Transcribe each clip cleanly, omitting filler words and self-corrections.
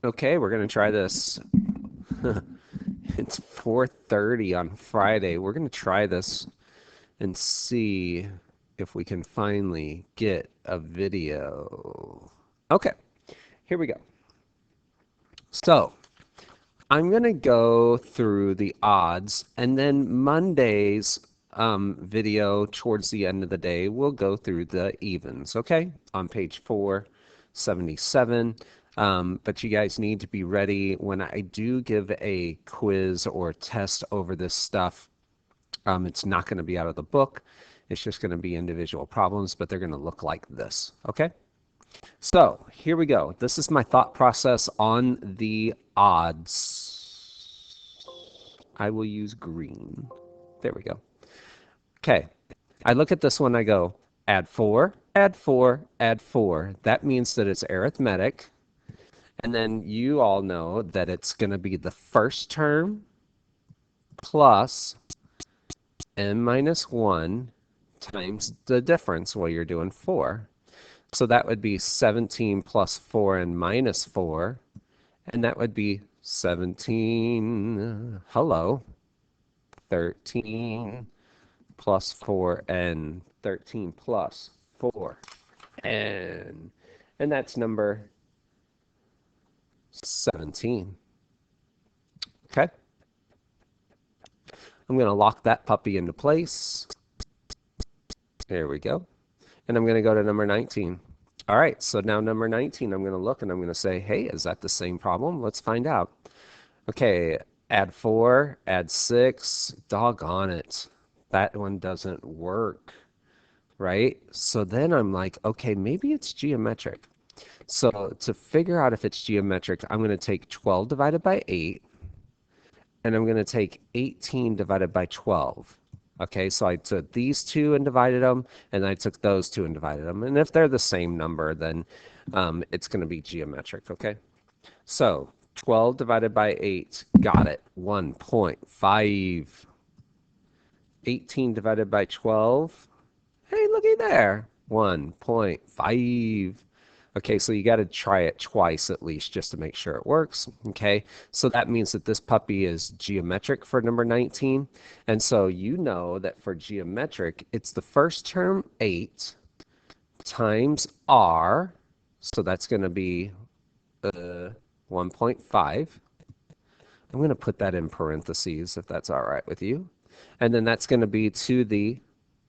Okay, we're going to try this. It's 4:30 on Friday. We're going to try this and see if we can finally get a video. Okay, here we go. So, I'm going to go through the odds, and then Monday's video towards the end of the day, we'll go through the evens, okay? On page 477. But you guys need to be ready when I do give a quiz or test over this stuff. It's not going to be out of the book. It's just going to be individual problems, but they're going to look like this, okay? So here we go. This is my thought process on the odds. I will use green. There we go. Okay. I look at this one, I go, add 4, add 4, add 4. That means that it's arithmetic. And then you all know that it's going to be the first term plus n minus 1 times the difference while you're doing 4. So that would be 17 plus 4 and minus 4. And that would be 17, hello, 13 plus 4 and 13 plus 4. And that's number 17. Okay. I'm going to lock that puppy into place. There we go. And I'm going to go to number 19. All right, so now number 19, I'm going to look and I'm going to say, hey, is that the same problem? Let's find out. Okay, add 4, add 6, doggone it. That one doesn't work, right? So then I'm like, okay, maybe it's geometric. So to figure out if it's geometric, I'm going to take 12 divided by 8, and I'm going to take 18 divided by 12. Okay, so I took these two and divided them, and I took those two and divided them. And if they're the same number, then it's going to be geometric, okay? So 12 divided by 8, got it, 1.5. 18 divided by 12, hey, looky there, 1.5. Okay, so you got to try it twice at least just to make sure it works. Okay, so that means that this puppy is geometric for number 19. And so you know that for geometric, it's the first term 8 times r. So that's going to be 1.5. I'm going to put that in parentheses if that's all right with you. And then that's going to be to the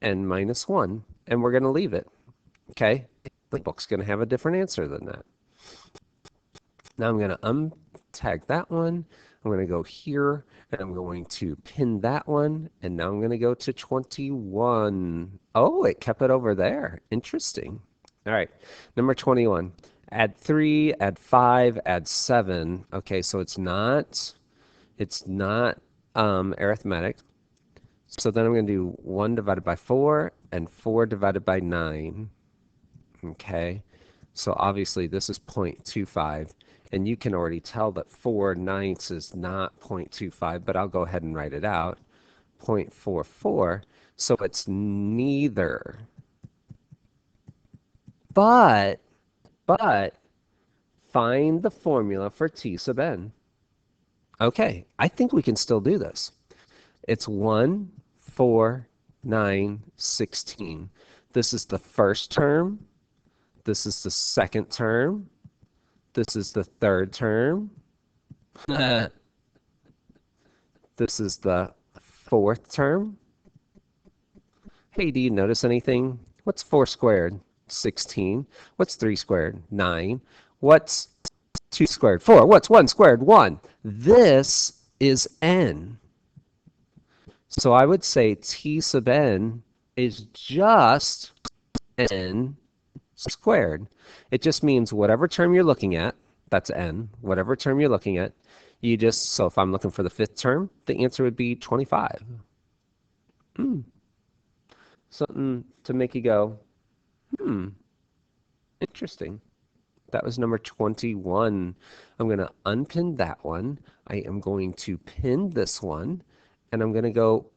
n minus 1. And we're going to leave it. Okay? The book's going to have a different answer than that. Now I'm going to untag that one. I'm going to go here, and I'm going to pin that one. And now I'm going to go to 21. Oh, it kept it over there. Interesting. All right, number 21. Add 3, add 5, add 7. Okay, so it's not arithmetic. So then I'm going to do 1 divided by 4 and 4 divided by 9. Okay, so obviously this is 0.25, and you can already tell that 4/9 is not 0.25, but I'll go ahead and write it out. 0.44, so it's neither. But find the formula for T sub n. Okay, I think we can still do this. It's 1, 4, 9, 16. This is the first term. This is the second term. This is the third term. This is the fourth term. Hey, do you notice anything? What's 4 squared? 16. What's 3 squared? 9. What's 2 squared? 4. What's 1 squared? 1. This is n. So I would say T sub n is just n squared. It just means whatever term you're looking at, that's n, whatever term you're looking at, you just, so if I'm looking for the fifth term, the answer would be 25. Something to make you go, interesting. That was number 21. I'm going to unpin that one. I am going to pin this one, and I'm going to go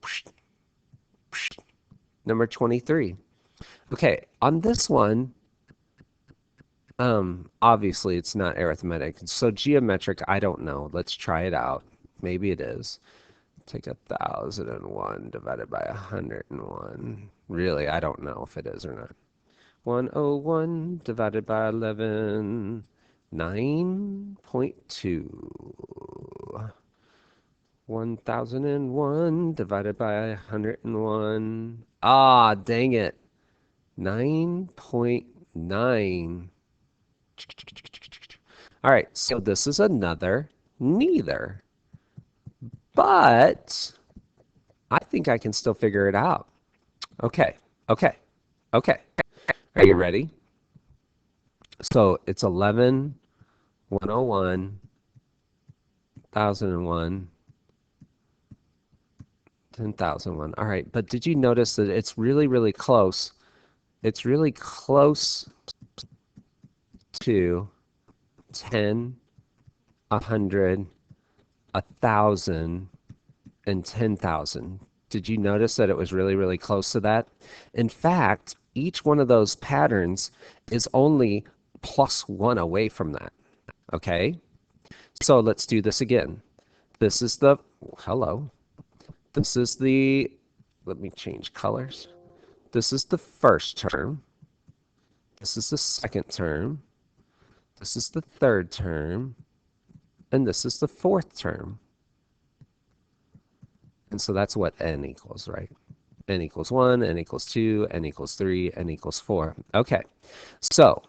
number 23. Okay, on this one, Obviously it's not arithmetic. So geometric, I don't know. Let's try it out. Maybe it is. Take 1,001 divided by 101. Really, I don't know if it is or not. 101 divided by 11. 9.2. 1,001 divided by 101. Ah, dang it. 9.9. All right, so this is another neither. But I think I can still figure it out. Okay, okay, okay. Are you ready? So it's 11, 101, 1,001, 10,001. All right, but did you notice that it's really, really close? It's really close to 10, 100, 1,000, and 10,000. Did you notice that it was really, really close to that? In fact, each one of those patterns is only +1 away from that. Okay? So let's do this again. This is the, hello. This is the, let me change colors. This is the first term. This is the second term. This is the third term. And this is the fourth term. And so that's what n equals, right? N equals 1, n equals 2, n equals 3, n equals 4. Okay, so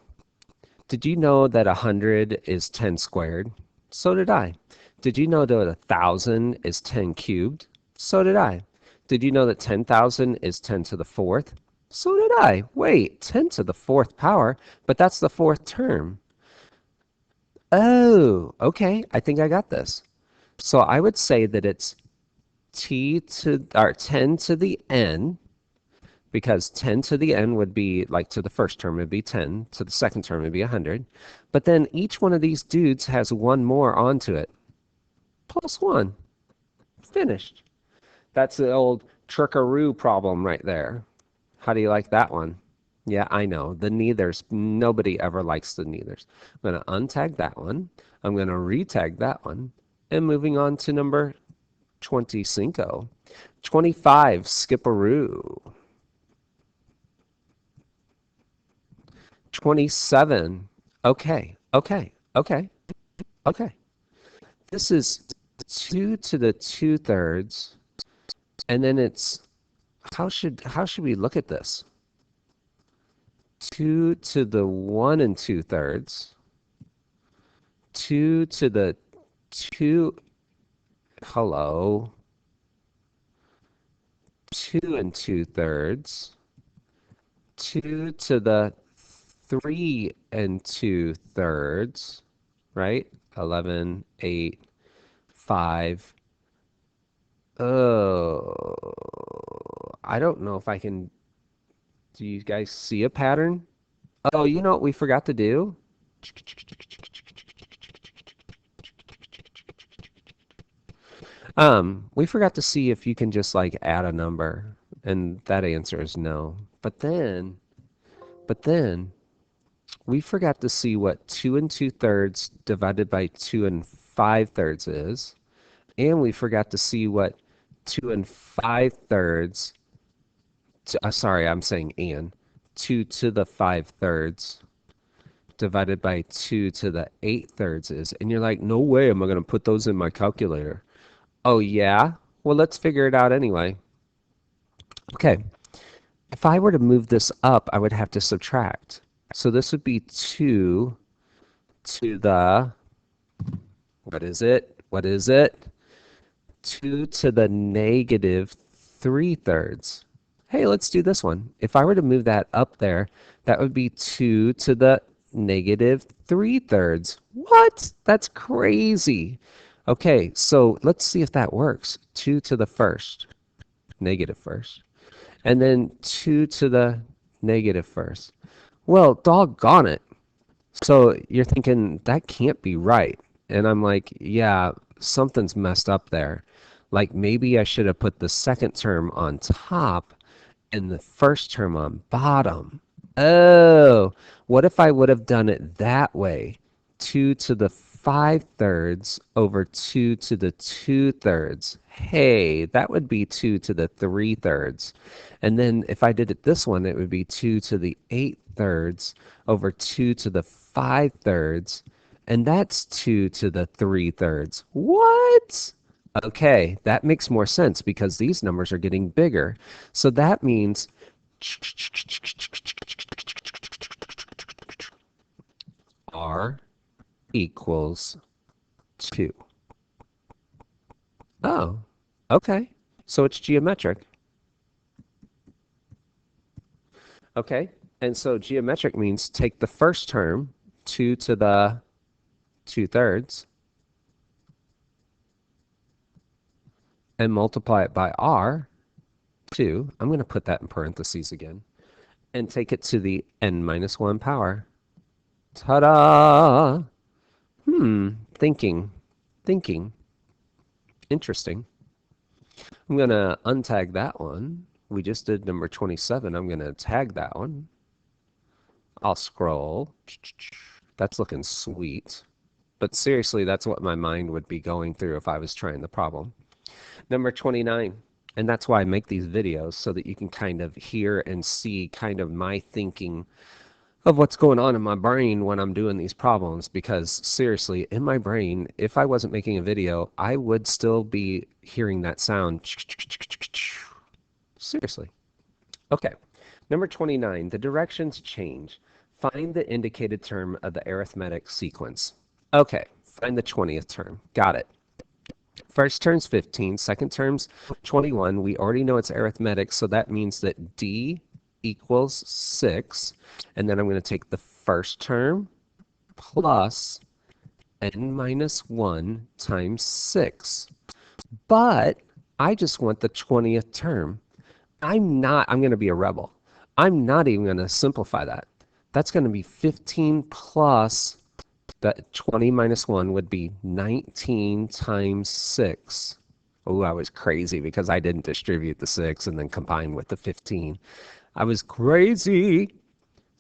did you know that 100 is 10 squared? So did I. Did you know that 1,000 is 10 cubed? So did I. Did you know that 10,000 is 10 to the fourth? So did I. Wait, 10 to the fourth power, but that's the fourth term. Oh, okay, I think I got this. So I would say that it's t to, or 10 to the n, because 10 to the n would be, like to the first term, it'd be 10, to the second term, it'd be 100. But then each one of these dudes has one more onto it. +1. Finished. That's the old trickaroo problem right there. How do you like that one? Yeah, I know. The neithers. Nobody ever likes the neithers. I'm going to untag that one. I'm going to retag that one. And moving on to number 25. 25, skipperoo. 27. Okay, okay, okay, okay. This is 2 to the 2/3, and then it's, how should we look at this? 2 to the 1 2/3, 2 to the 2, hello, 2 2/3, 2 to the 3 2/3, right? 11, 8, 5. Oh, I don't know if I can. Do you guys see a pattern? Oh, you know what we forgot to do? We forgot to see if you can just like add a number, and that answer is no. But then we forgot to see what 2 2/3 divided by 2 5/3 is, and we forgot to see what 2 5/3. Sorry, I'm saying and 2 to the 5/3 divided by 2 to the 8/3 is. And you're like, no way am I going to put those in my calculator. Oh, yeah? Well, let's figure it out anyway. Okay, if I were to move this up, I would have to subtract. So this would be 2 to the, what is it? What is it? 2 to the negative 3/3. Hey, let's do this one. If I were to move that up there, that would be 2 to the negative 3/3. What? That's crazy. Okay, so let's see if that works. 2 to the first, negative first, and then 2 to the negative first. Well, doggone it. So you're thinking, that can't be right. And I'm like, yeah, something's messed up there. Like maybe I should have put the second term on top and the first term on bottom. Oh, what if I would have done it that way? 2 to the 5/3 over 2 to the 2/3. Hey, that would be 2 to the 3/3. And then if I did it this one, it would be 2 to the 8/3 over 2 to the 5/3. And that's 2 to the 3/3. What? Okay, that makes more sense because these numbers are getting bigger. So that means R equals 2. Oh, okay. So it's geometric. Okay. And so geometric means take the first term, 2 to the 2/3, and multiply it by R, 2. I'm going to put that in parentheses again. And take it to the n minus 1 power. Ta-da! Thinking. Thinking. Interesting. I'm going to untag that one. We just did number 27. I'm going to tag that one. I'll scroll. That's looking sweet. But seriously, that's what my mind would be going through if I was trying the problem. Number 29. And that's why I make these videos, so that you can kind of hear and see kind of my thinking of what's going on in my brain when I'm doing these problems. Because seriously, in my brain, if I wasn't making a video, I would still be hearing that sound. Seriously. Okay. Number 29, the directions change. Find the indicated term of the arithmetic sequence. Okay, find the 20th term. Got it. First term's 15, second term's 21. We already know it's arithmetic, so that means that D equals 6. And then I'm going to take the first term plus n minus 1 times 6. But I just want the 20th term. I'm going to be a rebel. I'm not even going to simplify that. That's going to be 15 plus that 20 minus 1 would be 19 times 6. Oh, I was crazy because I didn't distribute the 6 and then combine with the 15. I was crazy.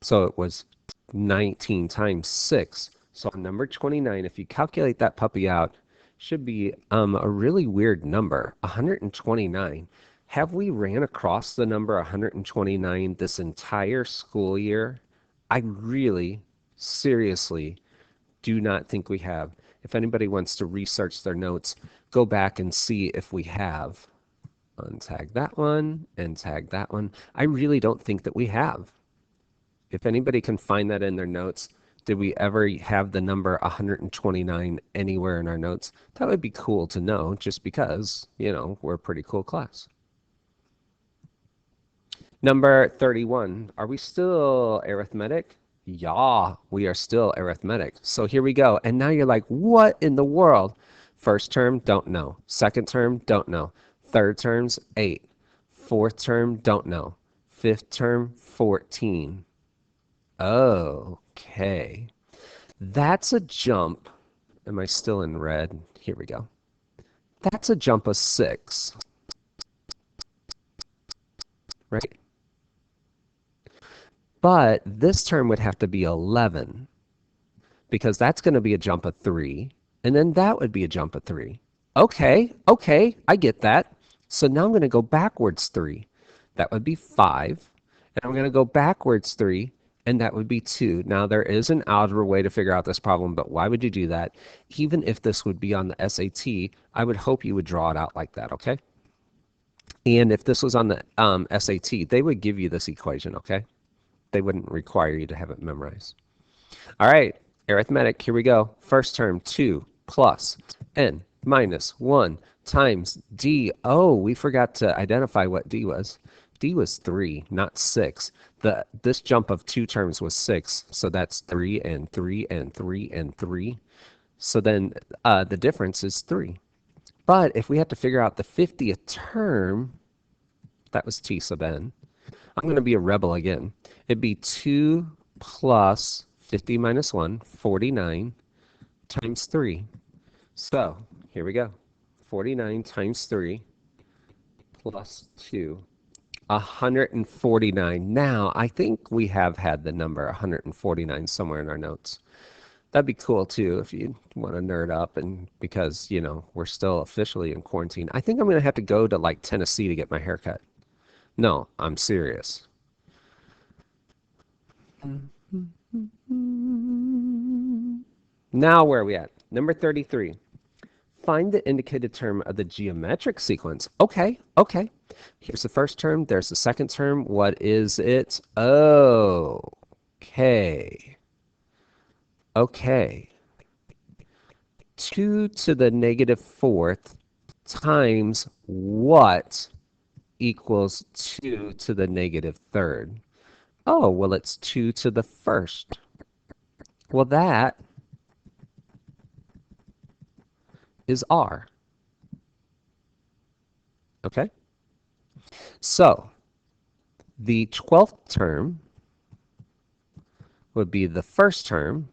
So it was 19 times 6. So on number 29, if you calculate that puppy out, should be a really weird number, 129. Have we ran across the number 129 this entire school year? I really, seriously do not think we have. If anybody wants to research their notes, go back and see if we have. Untag that one and tag that one. I really don't think that we have. If anybody can find that in their notes, did we ever have the number 129 anywhere in our notes? That would be cool to know just because, we're a pretty cool class. Number 31. Are we still arithmetic? Yeah, we are still arithmetic. So here we go. And now you're like, what in the world? First term, don't know. Second term, don't know. Third term's 8. Fourth term, don't know. Fifth term, 14. Okay. That's a jump. Am I still in red? Here we go. That's a jump of 6. Right? But this term would have to be 11 because that's going to be a jump of 3. And then that would be a jump of 3. Okay, I get that. So now I'm going to go backwards 3. That would be 5. And I'm going to go backwards 3. And that would be 2. Now, there is an algebra way to figure out this problem, but why would you do that? Even if this would be on the SAT, I would hope you would draw it out like that, okay? And if this was on the SAT, they would give you this equation, okay? They wouldn't require you to have it memorized. All right, arithmetic, here we go. First term, 2 plus n minus 1 times d. Oh, we forgot to identify what d was. D was 3, not 6. This jump of 2 terms was 6, so that's 3 and 3 and 3 and 3. So then the difference is 3. But if we had to figure out the 50th term, that was t sub n. I'm going to be a rebel again. It'd be 2 plus 50 minus 1, 49, times 3. So here we go. 49 times 3 plus 2. 149. Now, I think we have had the number 149 somewhere in our notes. That'd be cool too if you want to nerd up and because, we're still officially in quarantine. I think I'm going to have to go to like Tennessee to get my hair cut. No, I'm serious. Now, where are we at? Number 33. Find the indicated term of the geometric sequence. Okay, okay. Here's the first term. There's the second term. What is it? Okay. Okay. 2 to the negative fourth times what equals 2 to the negative third? Oh, well, it's 2 to the first. Well, that is r. Okay? So, the 12th term would be the first term,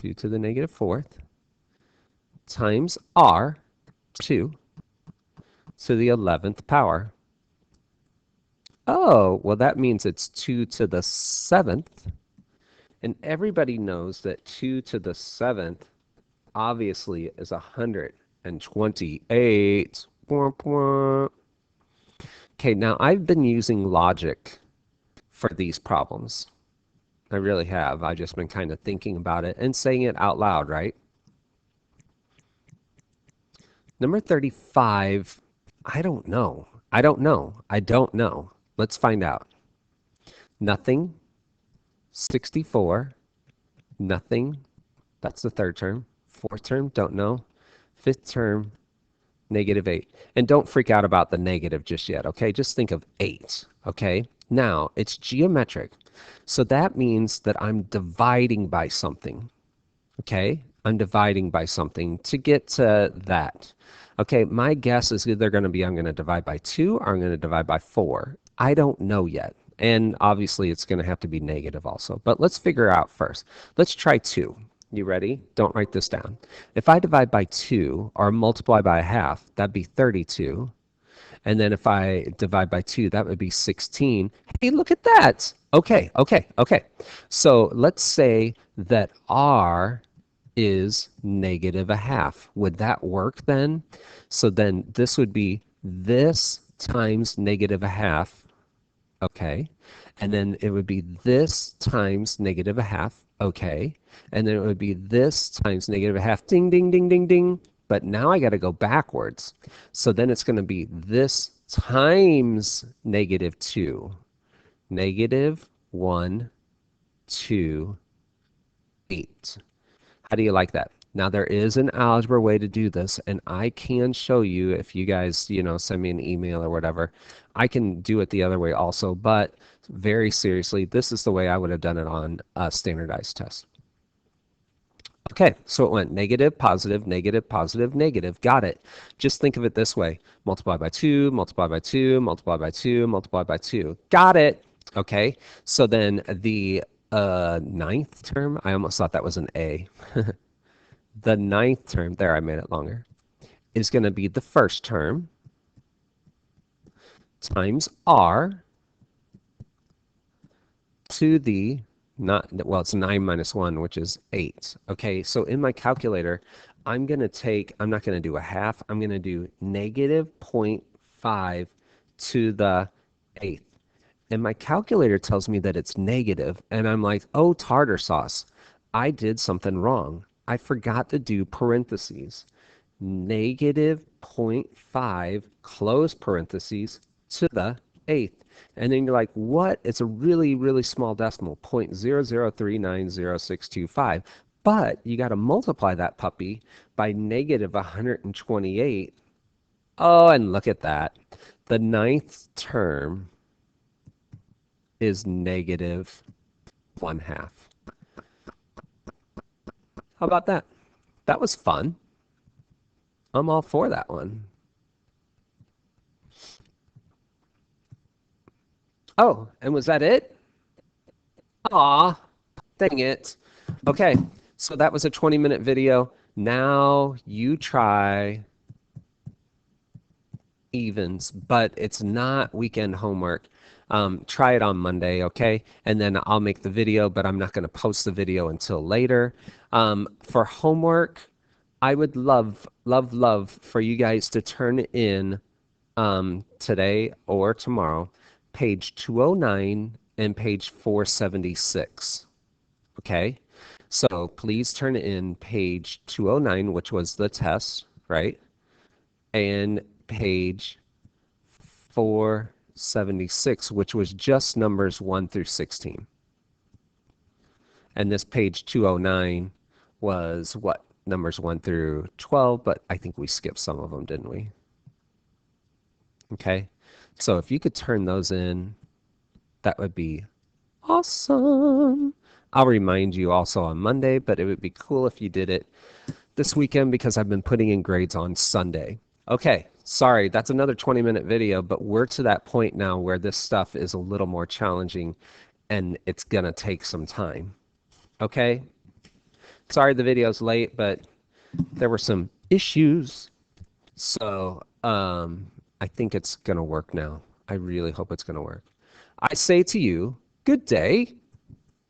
2 to the negative fourth, times r, 2, to the 11th power. Oh, well, that means it's 2 to the 7th. And everybody knows that 2 to the 7th obviously is 128. Okay, now I've been using logic for these problems. I really have. I've just been kind of thinking about it and saying it out loud, right? Number 35, I don't know. I don't know. I don't know. Let's find out. Nothing, 64, nothing. That's the third term. Fourth term, don't know. Fifth term, negative 8. And don't freak out about the negative just yet, okay? Just think of 8, okay? Now, it's geometric. So that means that I'm dividing by something, okay? I'm dividing by something to get to that. Okay, my guess is either going to be I'm going to divide by 2 or I'm going to divide by 4. I don't know yet. And obviously, it's going to have to be negative also. But let's figure out first. Let's try 2. You ready? Don't write this down. If I divide by 2 or multiply by a half, that'd be 32. And then if I divide by 2, that would be 16. Hey, look at that. Okay, okay, okay. So let's say that r is negative a half. Would that work then? So then this would be this times negative a half. Okay. And then it would be this times negative a half. Okay. And then it would be this times negative a half. Ding, ding, ding, ding, ding. But now I got to go backwards. So then it's going to be this times negative 2. Negative 1, 2, 8. How do you like that? Now there is an algebra way to do this, and I can show you if you guys, send me an email or whatever. I can do it the other way also, but very seriously, this is the way I would have done it on a standardized test. Okay, so it went negative, positive, negative, positive, negative. Got it. Just think of it this way. Multiply by 2, multiply by 2, multiply by 2, multiply by 2. Got it. Okay, so then the ninth term, I almost thought that was an A. The ninth term, there I made it longer, is going to be the first term times r to the, not, well, it's 9 minus 1, which is 8. Okay, so in my calculator, I'm not going to do a half, I'm going to do negative 0.5 to the 8th. And my calculator tells me that it's negative, and I'm like, oh, tartar sauce. I did something wrong. I forgot to do parentheses. Negative 0.5, close parentheses, to the 8th. And then you're like, what? It's a really, really small decimal, 0.00390625. But you got to multiply that puppy by negative 128. Oh, and look at that. The ninth term is negative 1/2. How about that? That was fun. I'm all for that one. Oh, and was that it? Aw, dang it. Okay, so that was a 20-minute video. Now you try evens, but it's not weekend homework. Try it on Monday, okay? And then I'll make the video, but I'm not going to post the video until later. For homework, I would love, love, love for you guys to turn in today or tomorrow page 209 and page 476, okay? So please turn in page 209, which was the test, right? And page 476, which was just numbers 1 through 16. And this page 209 was what? Numbers 1 through 12, but I think we skipped some of them, didn't we? Okay. So if you could turn those in, that would be awesome. I'll remind you also on Monday, but it would be cool if you did it this weekend because I've been putting in grades on Sunday. Okay, sorry, that's another 20-minute video, but we're to that point now where this stuff is a little more challenging and it's gonna take some time. Okay? Sorry the video's late, but there were some issues. So, I think it's gonna work now. I really hope it's gonna work. I say to you, good day.